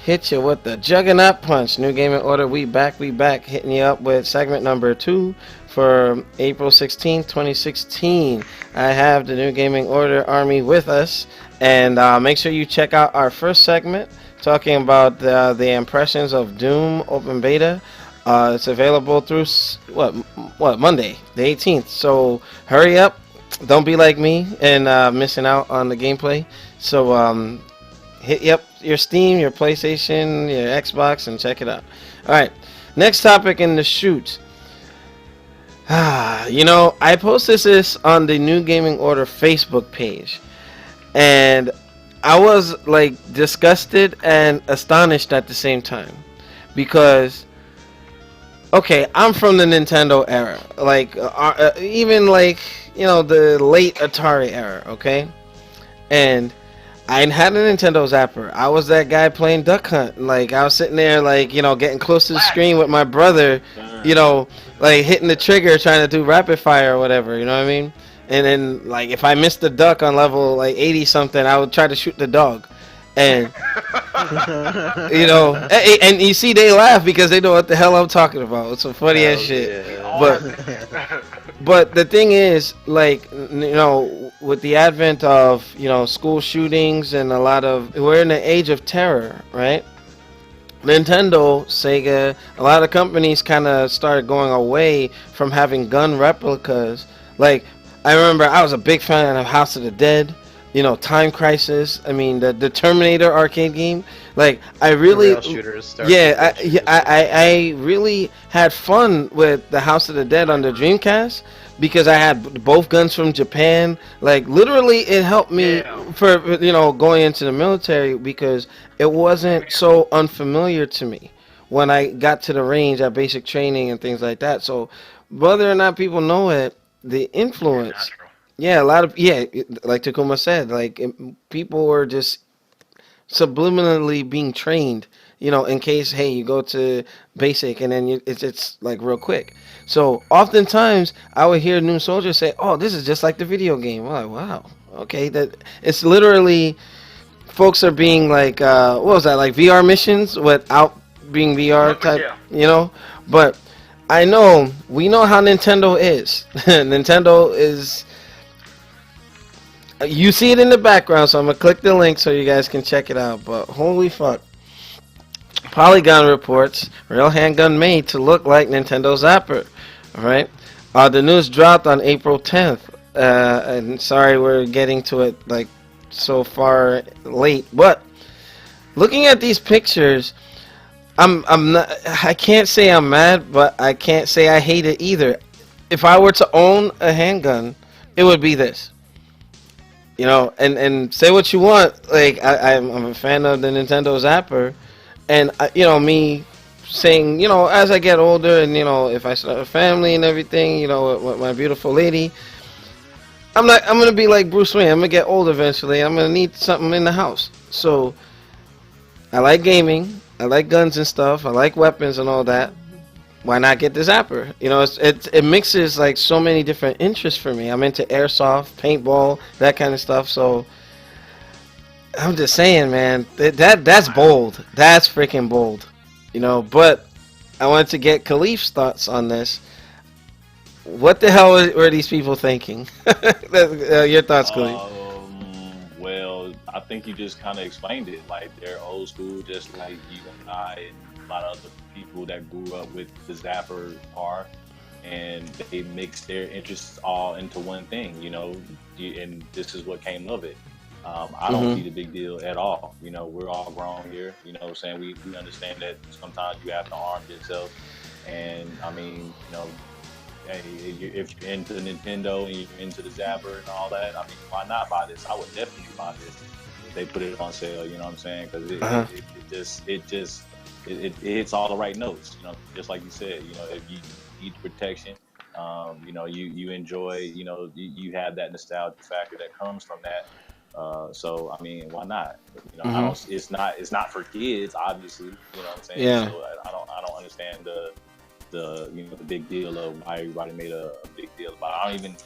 hit you with the juggernaut punch. New Gaming Order, we back, hitting you up with segment number 2 for April 16th, 2016. I have the New Gaming Order Army with us, and make sure you check out our first segment talking about the impressions of Doom Open Beta. It's available through Monday, the 18th. So hurry up, don't be like me and missing out on the gameplay. So hit up your Steam, your PlayStation, your Xbox, and check it out. All right, next topic in the shoot. I posted this on the New Gaming Order Facebook page, and I was like disgusted and astonished at the same time because, okay, I'm from the Nintendo era, like even like the late Atari era, okay, and I had a Nintendo Zapper. I was that guy playing Duck Hunt. Like, I was sitting there, like, getting close to the screen with my brother, like, hitting the trigger, trying to do rapid fire or whatever, you know what I mean? And then, like, if I missed the duck on level, like, 80-something, I would try to shoot the dog. And, and you see, they laugh because they know what the hell I'm talking about. It's some funny ass shit. Yeah. But the thing is, like, with the advent of, school shootings and we're in an age of terror, right? Nintendo, Sega, a lot of companies kind of started going away from having gun replicas. Like, I remember I was a big fan of House of the Dead, Time Crisis. I mean, the Terminator arcade game. Like, I really, I really had fun with the House of the Dead on the Dreamcast because I had both guns from Japan. Like, literally, it helped me for going into the military because it wasn't so unfamiliar to me when I got to the range at basic training and things like that. So, whether or not people know it, the influence. Yeah, a lot of like Takuma said, like people were just subliminally being trained, in case, hey, you go to basic and then it's like real quick. So oftentimes I would hear new soldiers say, "Oh, this is just like the video game." I'm like, wow, okay, that it's literally folks are being like, what was that, like VR missions without being VR type, But we know how Nintendo is. Nintendo is. You see it in the background, so I'm going to click the link so you guys can check it out. But holy fuck. Polygon reports real handgun made to look like Nintendo Zapper. Alright? The news dropped on April 10th. And sorry we're getting to it like so far late. But looking at these pictures, I can't say I'm mad, but I can't say I hate it either. If I were to own a handgun, it would be this. And say what you want. Like, I'm a fan of the Nintendo Zapper, and me saying, as I get older, and if I start a family and everything, with my beautiful lady, I'm gonna be like Bruce Wayne. I'm gonna get old eventually. I'm gonna need something in the house. So I like gaming. I like guns and stuff. I like weapons and all that. Why not get the Zapper? It mixes like so many different interests for me. I'm into airsoft, paintball, that kind of stuff. So I'm just saying, man, that's bold. That's freaking bold. But I wanted to get Khalif's thoughts on this. What the hell were these people thinking? Your thoughts, Khalif? Well, I think you just kind of explained it. Like, they're old school, just like you and I and a lot of other people that grew up with the Zapper are, and they mix their interests all into one thing, and this is what came of it. I don't see the big deal at all. We're all grown here. What I'm saying? We understand that sometimes you have to arm yourself, and I mean, hey, if you're into Nintendo and you're into the Zapper and all that, I mean, why not buy this? I would definitely buy this if they put it on sale. You know what I'm saying? Because it hits all the right notes. Just like you said. If you need protection, you enjoy. You have that nostalgia factor that comes from that. So I mean, why not? I don't. It's not for kids, obviously. You know what I'm saying? Yeah. So I don't understand the big deal of why everybody made a big deal about it.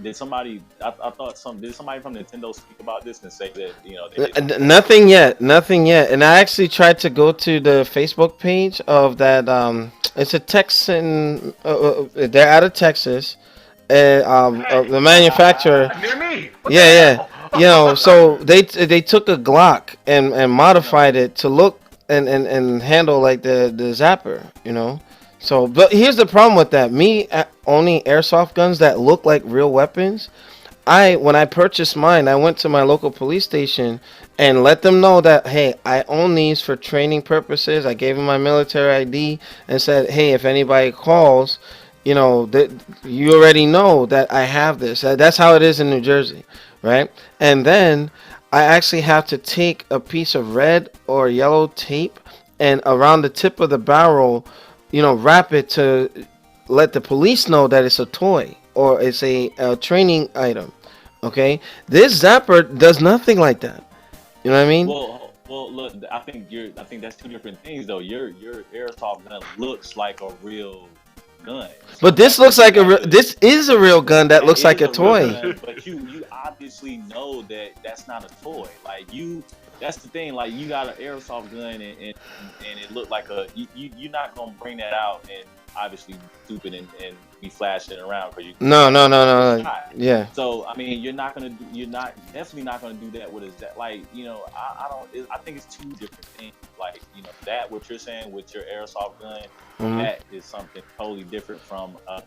did somebody? I thought did somebody from Nintendo speak about this and say that they didn't. Nothing yet, nothing yet. And I actually tried to go to the Facebook page of that. It's a Texan. They're out of Texas. And the manufacturer. Near me. Yeah. So they took a Glock and modified it to look and handle like the Zapper. So, but here's the problem with that. Me owning airsoft guns that look like real weapons. When I purchased mine, I went to my local police station and let them know that, hey, I own these for training purposes. I gave them my military ID and said, hey, if anybody calls, that you already know that I have this. That's how it is in New Jersey, right? And then I actually have to take a piece of red or yellow tape and around the tip of the barrel, wrap it to let the police know that it's a toy or it's a training item. Okay, this Zapper does nothing like that. You know what I mean? Well, look, I think that's two different things though. Your airsoft gun looks like a real gun. But this looks like this is a real gun that looks like a toy. Gun, but you obviously know that that's not a toy. Like that's the thing. Like you got an airsoft gun and it looked like you're not gonna bring that out and obviously stupid and be flashing around because you. No. Yeah. So I mean, you're definitely not gonna do that with a like I think it's two different things. Like that what you're saying with your airsoft gun, that is something totally different from a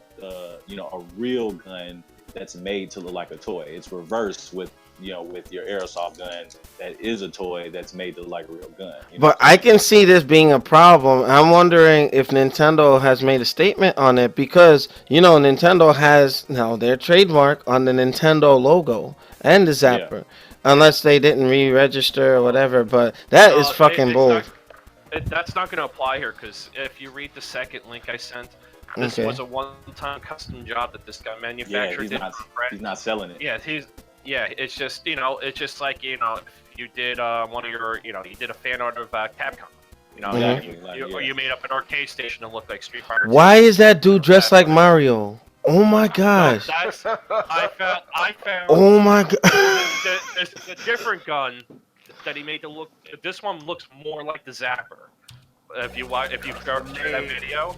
real gun that's made to look like a toy. It's reversed with with your airsoft gun that is a toy that's made to look like a real gun. But I can see this being a problem. I'm wondering if Nintendo has made a statement on it because Nintendo has now their trademark on the Nintendo logo and the Zapper, unless they didn't re-register or whatever. But that is fucking bold. That's not going to apply here because if you read the second link I sent, this was a one-time custom job that this guy manufactured. Yeah, he's not selling it. Yeah, it's just like if you did one of your you did a fan art of Capcom, you made up an arcade station to look like Street Fighter. Why is that dude dressed like Mario? Oh my gosh! I found. Oh my god! There's a different gun that he made to look. This one looks more like the Zapper. If you go to that video.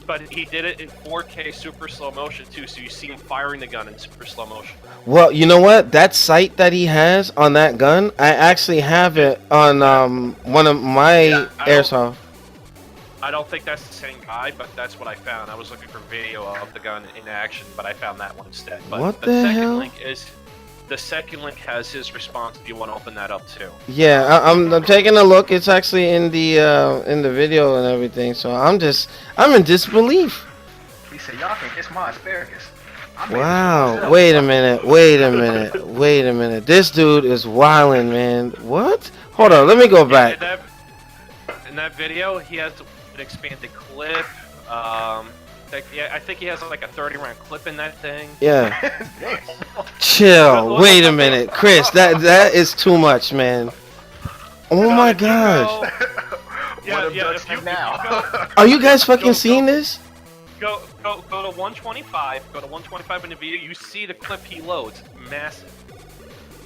But he did it in 4K super slow motion too, so you see him firing the gun in super slow motion. Well, you know what? That sight that he has on that gun, I actually have it on one of my airsoft. I don't think that's the same guy, but that's what I found. I was looking for video of the gun in action, but I found that one instead. But what the hell? The second link has his response if you want to open that up too. Yeah, I'm taking a look. It's actually in the video and everything. So I'm in disbelief. He said, "Y'all can kiss my asparagus." Wow. Wait a minute. This dude is wilding, man. What? Hold on. Let me go back. In that video, he has an expanded clip. I think he has like a 30-round clip in that thing. Yeah. Chill. Wait a minute, Chris. That is too much, man. Oh my gosh. Are you guys fucking seeing this? Go to 125. Go to 125 in the video. You see the clip he loads. Massive.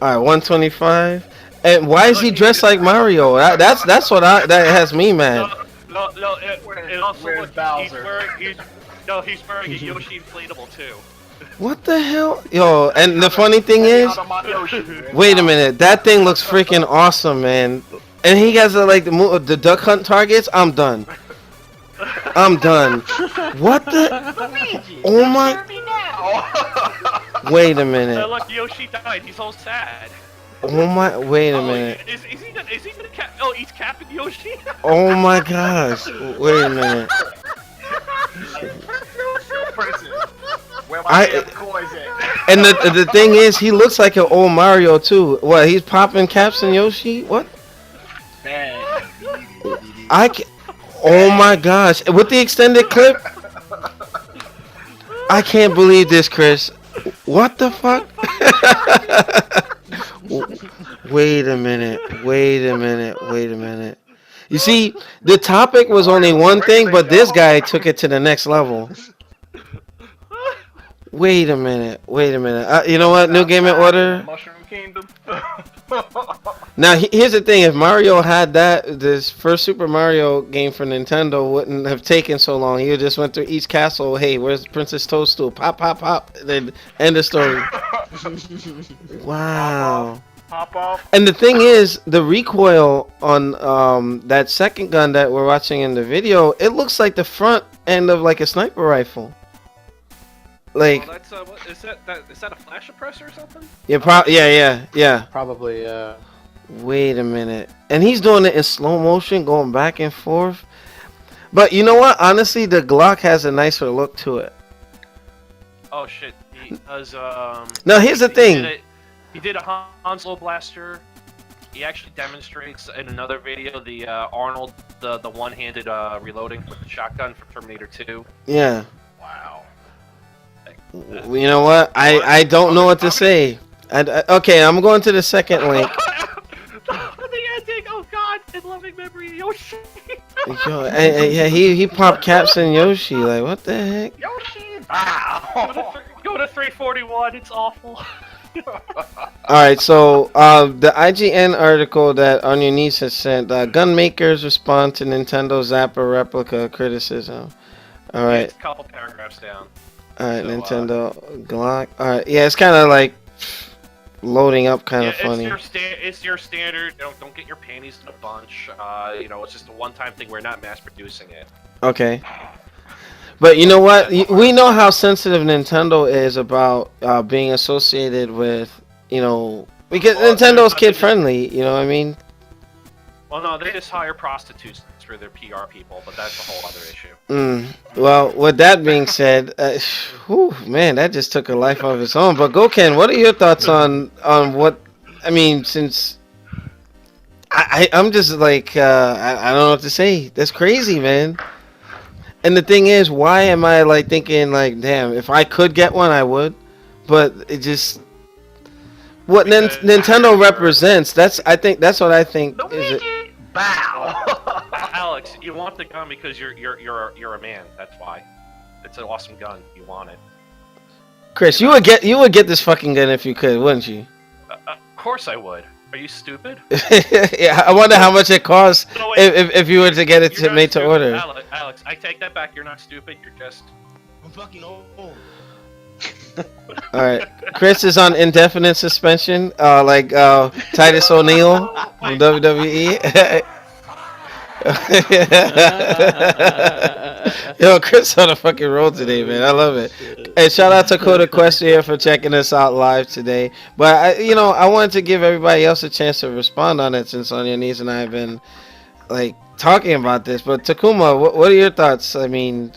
All right, 125. And why is he dressed like Mario? That's what that has me mad. No. It also looks he's wearing a Yoshi inflatable too. What the hell? Yo, and the funny thing is, wait a minute, that thing looks freaking awesome, man. And he has the duck hunt targets. I'm done. What the? Oh my! Wait a minute. Look, Yoshi died. He's all sad. Oh my! Wait a minute. Is he gonna cap? Oh, he's capping Yoshi. Oh my gosh! Wait a minute. And the thing is, he looks like an old Mario too. What? He's popping caps in Yoshi? What? Oh my gosh! With the extended clip, I can't believe this, Chris. What the fuck? Wait a minute. You see, the topic was only one thing, but this guy took it to the next level. Wait a minute. You know what? New Game in Outside Order. the Mushroom Kingdom. Now here's the thing: if Mario had that, this first Super Mario game for Nintendo wouldn't have taken so long. He just went through each castle. Hey, where's Princess Toadstool? Pop, pop, pop. Then end the story. Wow. Pop off. And the thing is, the recoil on that second gun that we're watching in the video, it looks like the front end of like a sniper rifle. Like, Well, that's what, is that a flash suppressor or something? yeah. Probably, Wait a minute. And he's doing it in slow motion, going back and forth. But you know what? Honestly, the Glock has a nicer look to it. Oh shit, he does. Now here's the thing. He did a Han Solo blaster. He actually demonstrates in another video the Arnold, the one-handed reloading with the shotgun from Terminator 2. Yeah. Wow. You know what? I don't know what to say. Okay, I'm going to the second link. The ending. Oh god, in loving memory, Yoshi. Yo, yeah, he popped caps in Yoshi. Like, what the heck? Yoshi. Wow. Go to 341. It's awful. Alright, so the IGN article that On Your Knees has sent, gun makers respond to Nintendo Zapper replica criticism. Alright. It's a couple paragraphs down. Alright, So, Nintendo Glock. Alright, yeah, it's kind of like loading up, kind of funny. It's your standard. Don't get your panties in a bunch. It's just a one-time thing. We're not mass producing it. Okay. But you know what? We know how sensitive Nintendo is about being associated with, because Nintendo's kid-friendly, you know what I mean? Well, no, they just hire prostitutes for their PR people, but that's a whole other issue. Well, with that being said, man, that just took a life of its own. But Goken, what are your thoughts on what? I mean, since I'm just like I don't know what to say. That's crazy, man. And the thing is, why am I like thinking like, damn, if I could get one, I would. But it just what Nintendo represents. I think that's what I think is it. Bow. Alex, you want the gun because you're a man. That's why. It's an awesome gun. You want it. Chris, you would get this fucking gun if you could, wouldn't you? Of course I would. Are you stupid? Yeah, I wonder how much it costs No, wait. if you were to get it made to order. Alex, I take that back. You're not stupid. You're just. I'm fucking old. All right, Chris is on indefinite suspension, like Titus O'Neil from WWE. Yo, Chris on a fucking roll today, man. I love it. Hey, shout out to Coda Quest here for checking us out live today. But I wanted to give everybody else a chance to respond on it since On Your Knees and I have been like talking about this. But Takuma, what are your thoughts? I mean,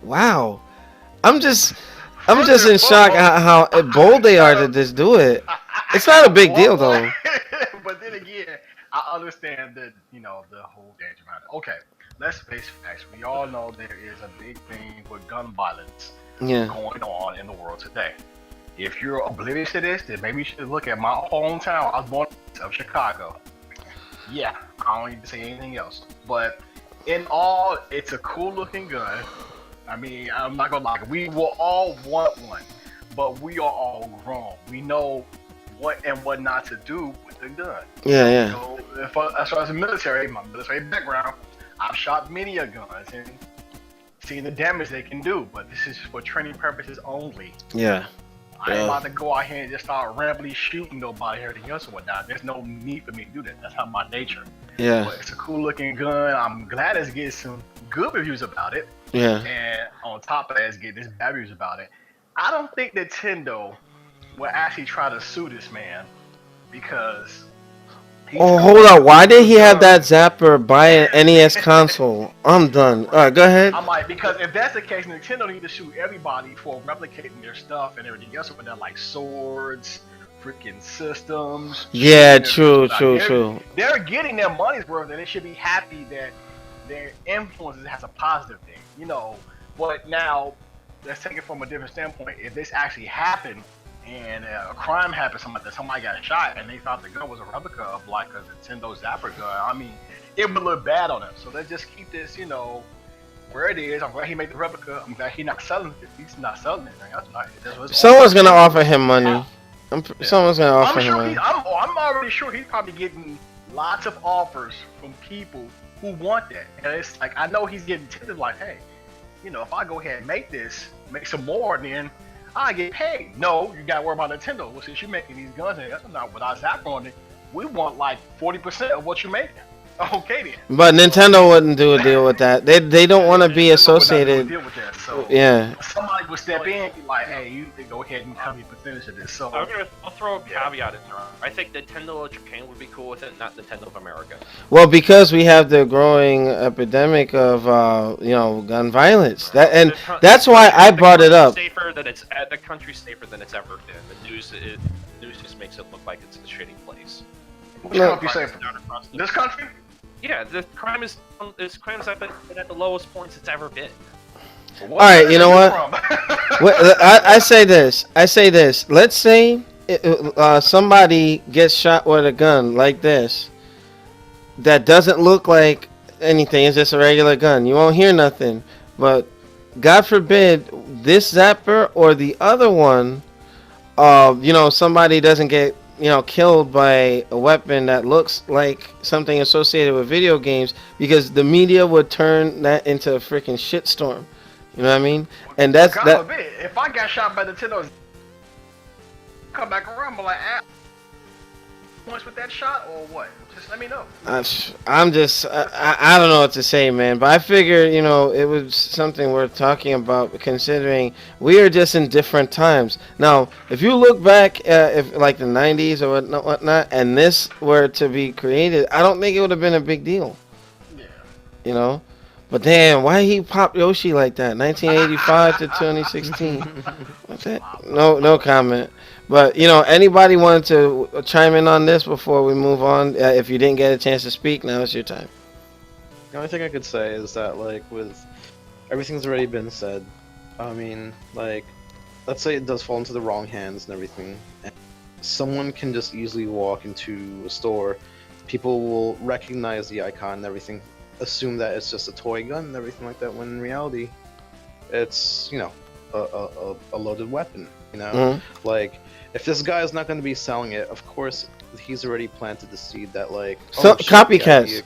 wow, I'm just in shock how bold they are to just do it. It's not a big deal though. But then again, I understand that the whole danger around it. Okay, let's face facts. We all know there is a big thing with gun violence going on in the world today. If you're oblivious to this, then maybe you should look at my hometown. I was born in Chicago. Yeah, I don't need to say anything else. But in all, it's a cool looking gun. I mean, I'm not gonna lie. We will all want one, but we are all grown. We know what and what not to do with the gun. Yeah. So, as far as the military, my military background, I've shot many a guns and seen the damage they can do. But this is for training purposes only. Yeah. I ain't about to go out here and just start randomly shooting nobody or everything else or whatnot. There's no need for me to do that. That's not my nature. Yeah. But it's a cool looking gun. I'm glad it's getting some good reviews about it. Yeah. And on top of that, it's getting this bad reviews about it. I don't think Nintendo will actually try to sue this man because. Hold on. Why did he have that Zapper buy an NES console? I'm done. All right, go ahead. I'm like, because if that's the case, Nintendo need to sue everybody for replicating their stuff and everything else, but they're like swords, freaking systems. Yeah, true. They're getting their money's worth, and they should be happy that their influence has a positive thing, But now, let's take it from a different standpoint. If this actually happened and a crime happened, somebody got shot, and they thought the gun was a replica of like a Nintendo Zapper gun, I mean, it would look bad on them. So let's just keep this, where it is. I'm glad he made the replica. I'm glad he's not selling it. He's not selling it. Man. That's nice. Someone's gonna offer him money. Someone's gonna offer him money. I'm already sure he's probably getting lots of offers from people who want that. And it's like, I know he's getting tempted like, hey, you know, if I go ahead and make some more, then I get paid. No, you gotta worry about Nintendo. Well, since you're making these guns, and that's not what I zap on it. We want like 40% of what you're making. Okay then. But Nintendo wouldn't do a deal with that. They don't want to be associated. Deal with that. So yeah. Somebody would step in and be like, hey, you can go ahead and have your percentage of this. So I'll throw a caveat in there. I think Nintendo of Japan would be cool with it, not Nintendo of America. Well, because we have the growing epidemic of gun violence. That's why I brought it up. The country's safer than it's ever been. The news just makes it look like it's a shitty place. Which country safer? This country? Yeah, the crime is at the lowest points it's ever been. All right, you know what? I say this. Let's say somebody gets shot with a gun like this that doesn't look like anything. It's just a regular gun. You won't hear nothing. But God forbid this zapper or the other one, somebody doesn't get killed by a weapon that looks like something associated with video games, because the media would turn that into a freaking shitstorm. You know what I mean? And that's that. If I got shot by Nintendo, come back around, but like, points with that shot or what? Just let me know. I'm just, I don't know what to say, man. But I figure, it was something worth talking about, considering we are just in different times. Now, if you look back at if like the 90s or whatnot, and this were to be created, I don't think it would have been a big deal. Yeah. But damn, why he popped Yoshi like that? 1985 to 2016. What's that? No comment. But anybody wanted to chime in on this before we move on? If you didn't get a chance to speak, now it's your time. The only thing I could say is that, with everything's already been said. I mean, let's say it does fall into the wrong hands and everything, and someone can just easily walk into a store. People will recognize the icon and everything, assume that it's just a toy gun and everything like that, when in reality, it's a loaded weapon. Mm-hmm. If this guy is not going to be selling it, of course he's already planted the seed that copycats.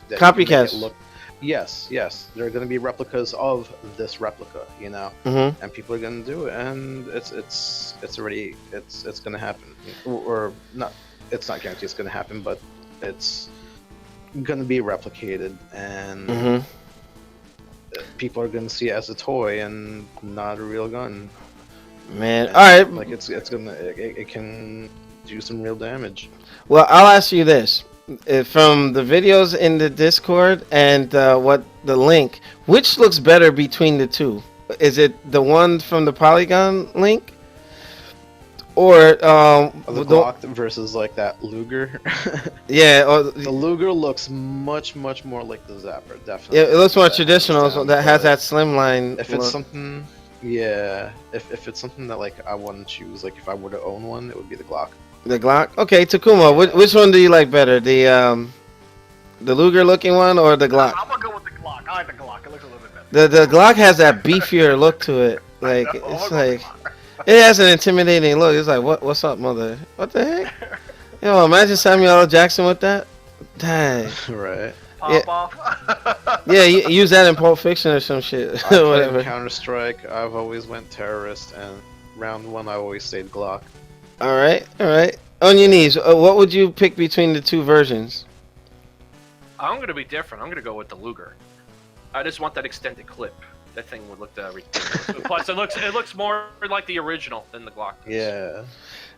Yes, there are going to be replicas of this replica, mm-hmm. and people are going to do it, and it's already going to happen, or not. It's not guaranteed it's going to happen, but it's going to be replicated, and mm-hmm. people are going to see it as a toy and not a real gun. Man, all right. It can do some real damage. Well, I'll ask you this: from the videos in the Discord and what the link, which looks better between the two? Is it the one from the Polygon link, or the Glock versus that Luger? Yeah, the Luger looks much more like the Zapper. Definitely. Yeah, it looks more traditional. That has that slimline. If it's something. Yeah, if it's something that I wouldn't choose, if I were to own one, it would be the Glock. The Glock? Okay, Takuma, which one do you like better? The Luger looking one or the Glock? I'm gonna go with the Glock. I like the Glock. It looks a little bit better. The Glock has that beefier look to it. It has an intimidating look. It's what's up, mother? What the heck? Imagine Samuel L. Jackson with that. Dang. Right. Pop off. Yeah, you use that in Pulp Fiction or some shit. Whatever. Counter-Strike, I've always went terrorist, and round one I always stayed Glock. All right. On your knees, what would you pick between the two versions? I'm gonna be different. I'm gonna go with the Luger. I just want that extended clip. That thing would look ridiculous. Plus, it looks more like the original than the Glock does. Yeah.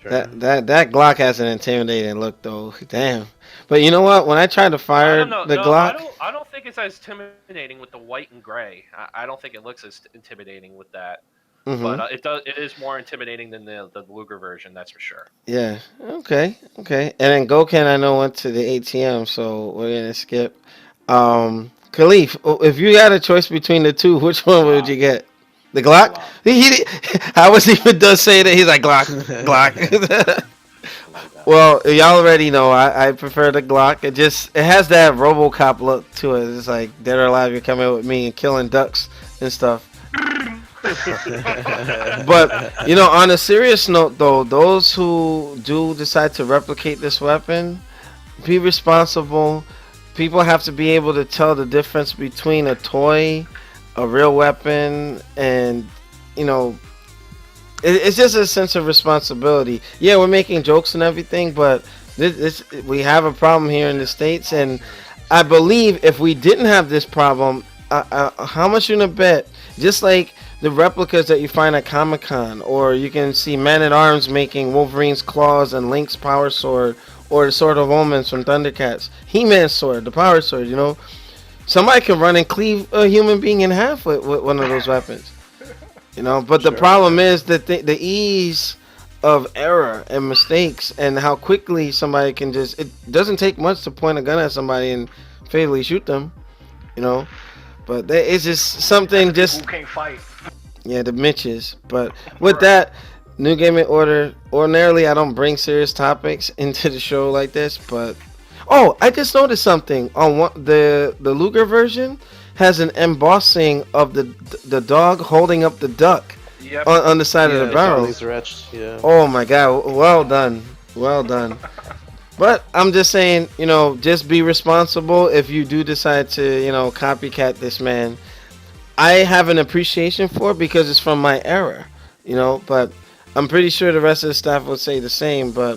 Sure. That Glock has an intimidating look, though. Damn. But you know what? When I tried to fire the Glock, I don't think it's as intimidating with the white and gray. I don't think it looks as intimidating with that. Mm-hmm. But it is more intimidating than the Luger version. That's for sure. Yeah. Okay. And then Goken, I know, went to the ATM, so we're gonna skip. Khalif, if you had a choice between the two, which one would you get? The Glock? I wasn't even done saying that. He's like, Glock. Well, y'all already know I prefer the Glock. It has that RoboCop look to it. It's like Dead or Alive, you're coming with me and killing ducks and stuff. But you know, on a serious note, though, those who do decide to replicate this weapon, be responsible. People have to be able to tell the difference between a toy, a real weapon, and you know, it's just a sense of responsibility. Yeah, we're making jokes and everything, but we have a problem here in the States, and I believe if we didn't have this problem, how much you gonna bet? Just like the replicas that you find at Comic-Con, or you can see Man-at-Arms making Wolverine's claws and Link's power sword, or the Sword of Omens from Thundercats, He-Man's sword, the power sword, you know. Somebody can run and cleave a human being in half with one of those weapons, you know. But the problem is that the ease of error and mistakes, and how quickly somebody can just, it doesn't take much to point a gun at somebody and fatally shoot them, you know. But it's just something just... Who can't fight? Yeah, the Mitches. But with that, New Gaming Order, ordinarily I don't bring serious topics into the show like this, but... Oh, I just noticed something. On the Luger version has an embossing of the dog holding up the duck on the side of the barrel. Yeah. Oh my god, well done. Well done. But I'm just saying, you know, just be responsible if you do decide to, you know, copycat this man. I have an appreciation for it because it's from my era, you know, but I'm pretty sure the rest of the staff would say the same. But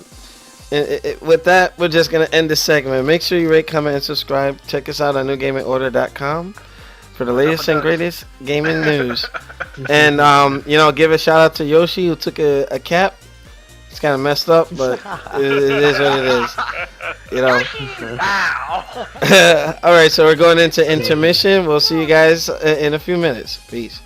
with that, we're just going to end this segment. Make sure you rate, comment, and subscribe. Check us out on newgamingorder.com for the latest and greatest gaming news. And, you know, give a shout out to Yoshi, who took a cap. It's kind of messed up, but it is what it is, you know. All right, so we're going into intermission. We'll see you guys in a few minutes. Peace.